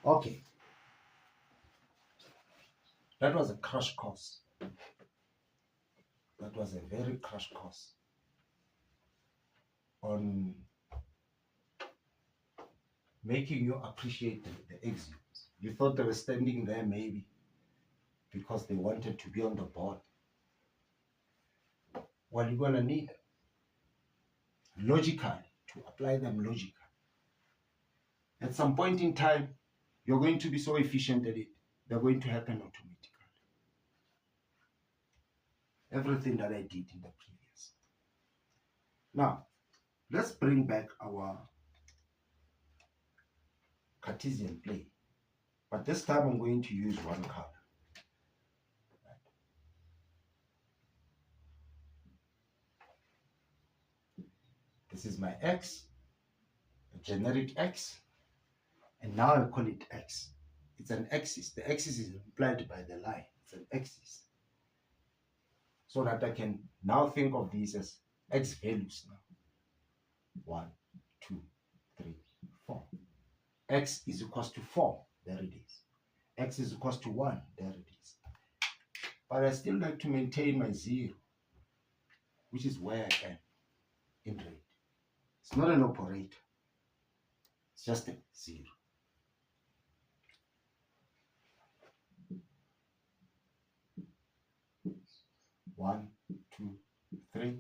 Okay, that was a crash course. That was a very crash course on making you appreciate the exumes. You thought they were standing there maybe because they wanted to be on the board. Well, you're going to need logically to apply them logically. At some point in time, you're going to be so efficient at it, they're going to happen automatically. Everything that I did in the previous. Now, let's bring back our Cartesian plane. But this time I'm going to use one color. This is my X, a generic X, and now I call it X. It's an axis. The axis is implied by the line. It's an axis. So that I can now think of these as X values now. 1, 2, 3, 4. X is equals to 4. There it is. X is equals to 1. There it is. But I still like to maintain my 0, which is where I am in rate. It's not an operator. It's just a 0. One, 2, 3,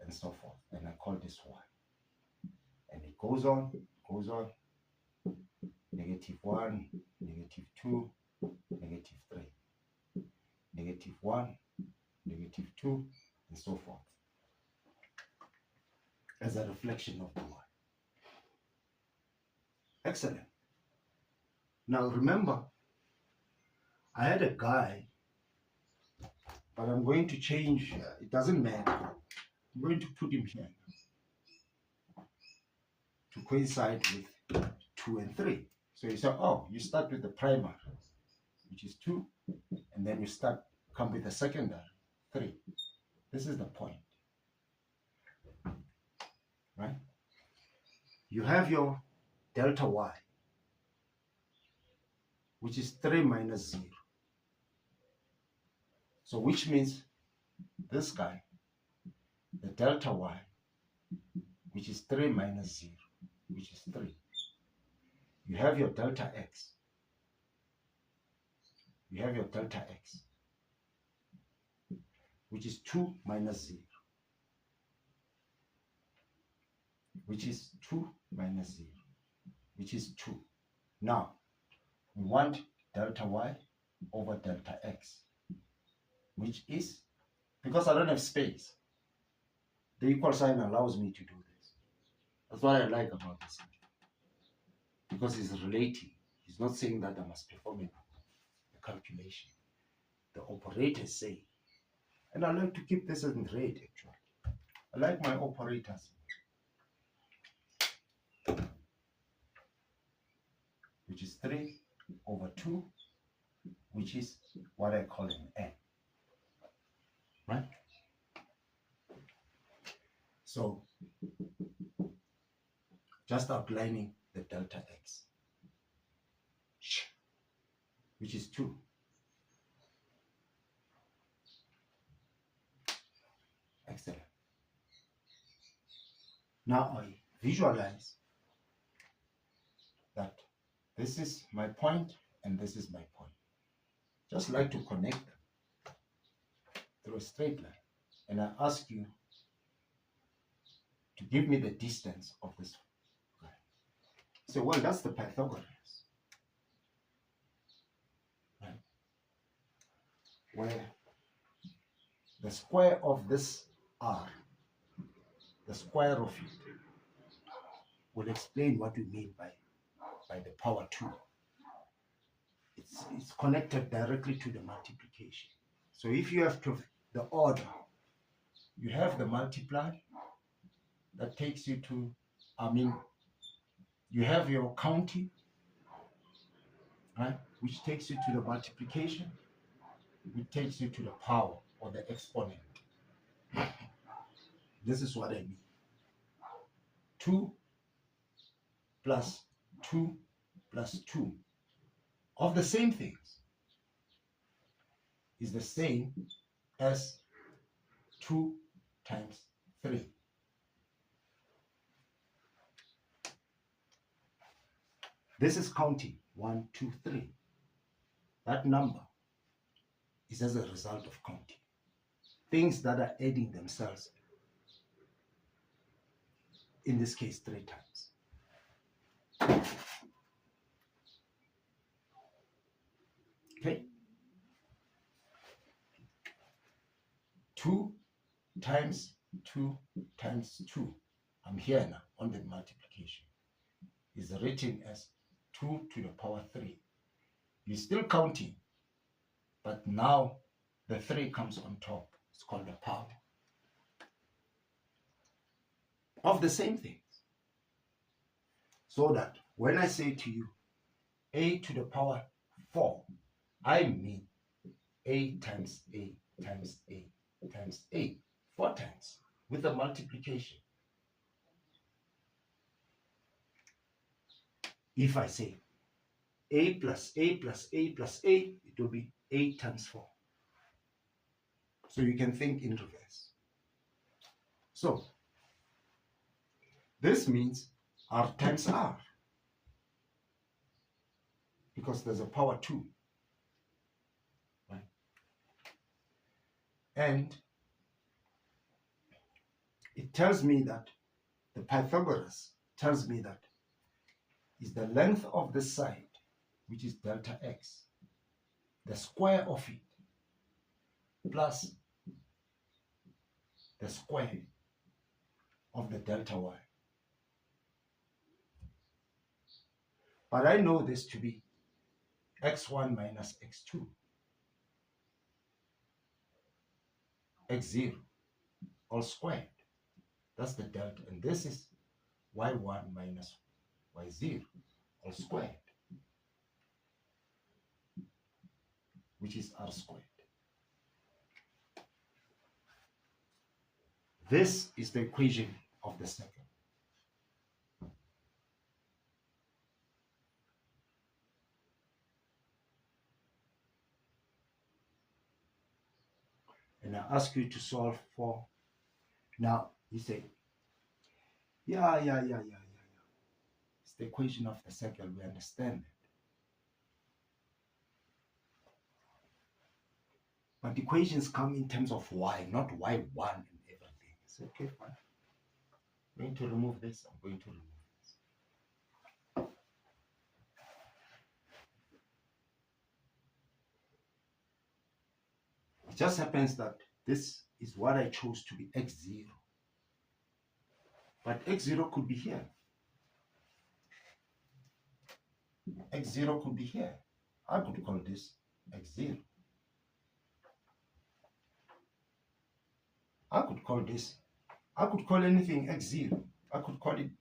and so forth. And I call this 1. And it goes on, -1, -2, -3, -1, -2, and so forth, as a reflection of the 1. Excellent. Now remember, I had a guy, but I'm going to change, it doesn't matter. I'm going to put him here to coincide with 2 and 3. So you say, oh, you start with the primary, which is 2, and then you come with the secondary, 3. This is the point, right? You have your delta y, which is 3 minus 0. So which means this guy, the delta y, which is 3 minus 0, which is 3. You have your delta x. You have your delta x, which is 2 minus 0, which is 2 minus 0, which is 2. Now, we want delta y over delta x, which is, because I don't have space, the equal sign allows me to do this. That's what I like about this, because it's relating. He's not saying that I must perform a calculation. The operators say, and I like to keep this in red actually. I like my operators, which is 3 over 2, which is what I call an n, right? So, just outlining the delta x, which is 2. Excellent. Now I visualize that this is my point and this is my point. Just like to connect them through a straight line. And I ask you to give me the distance of this line. So, well, that's the Pythagoreans. Right? Where the square of this r, the square of it, will explain what we mean by the power 2. It's connected directly to the multiplication. So if you have the order, you have the multiply that takes you to, you have your counting, right, which takes you to the multiplication, which takes you to the power or the exponent. This is what I mean. 2 plus 2 plus 2 of the same things is the same as 2 times 3. This is counting 1, 2, 3. That number is as a result of counting. Things that are adding themselves, in this case 3 times. Okay? 2 times 2 times 2. I'm here now on the multiplication. Is written as 2 to the power 3. You're still counting, but now the 3 comes on top. It's called the power of the same things. So that when I say to you a to the power 4, I mean a times a times a times a 4 times with the multiplication. If I say a plus a plus a plus a, it will be a times 4. So you can think in reverse. So this means r times r, because there's a power 2. Right? And it tells me that the Pythagoras tells me that is the length of the side, which is delta x, the square of it, plus the square of the delta y. But I know this to be x1 minus x2, x0, all squared. That's the delta. And this is y1 minus y0, all squared, which is r squared. This is the equation of the second. And I ask you to solve for, now you say, yeah. It's the equation of the second, we understand it. But equations come in terms of y, not y1 and everything. It's okay, fine. I'm going to remove this, I'm going to remove this. It just happens that this is what I chose to be x0. But x0 could be here. X0 could be here. I could call this x0. I could call this, I could call anything x0. I could call it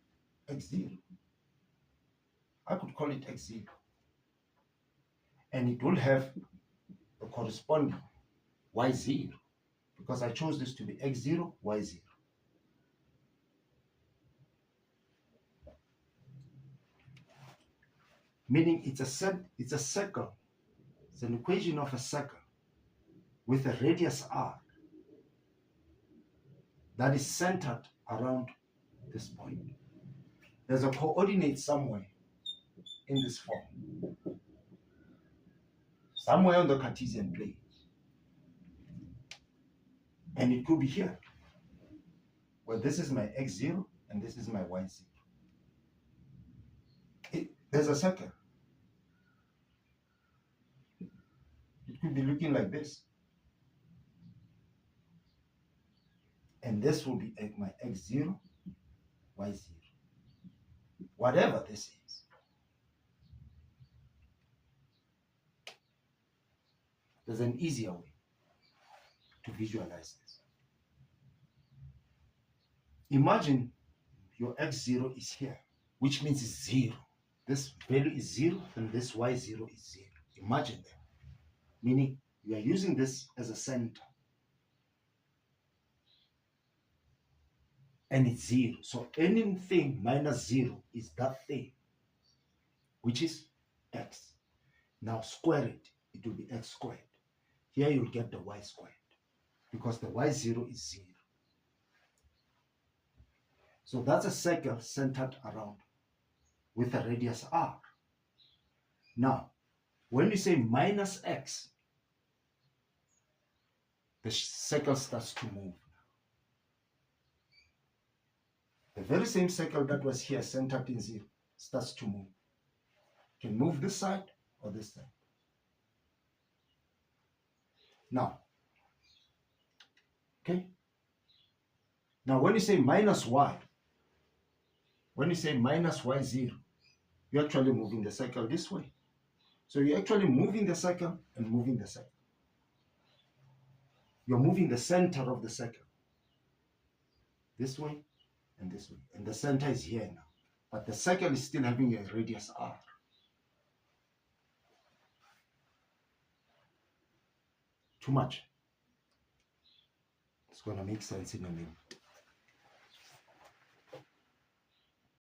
x0. I could call it x0. And it will have the corresponding y0, because I chose this to be x0, y0. Meaning it's a circle. It's an equation of a circle with a radius r that is centered around this point. There's a coordinate somewhere in this form, somewhere on the Cartesian plane. And it could be here, where this is my x0 and this is my y0. There's a circle. It could be looking like this. And this will be my x0, y0. Whatever this is. There's an easier way to visualize this. Imagine your x0 is here, which means it's 0. This value is 0 and this y0 is 0. Imagine that. Meaning you are using this as a center. And it's 0. So anything minus 0 is that thing, which is x. Now square it, it will be x squared. Here you'll get the y squared because the y0 is 0. So that's a circle centered around with a radius r. Now, when you say minus x, the circle starts to move. The very same circle that was here centered in 0 starts to move. You can move this side or this side. Now, okay? Now when you say minus y, when you say minus y0, you're actually moving the circle this way. So you're actually moving the circle and moving the circle. You're moving the center of the circle this way and this way. And the center is here now. But the circle is still having a radius r. Too much. It's going to make sense in a minute.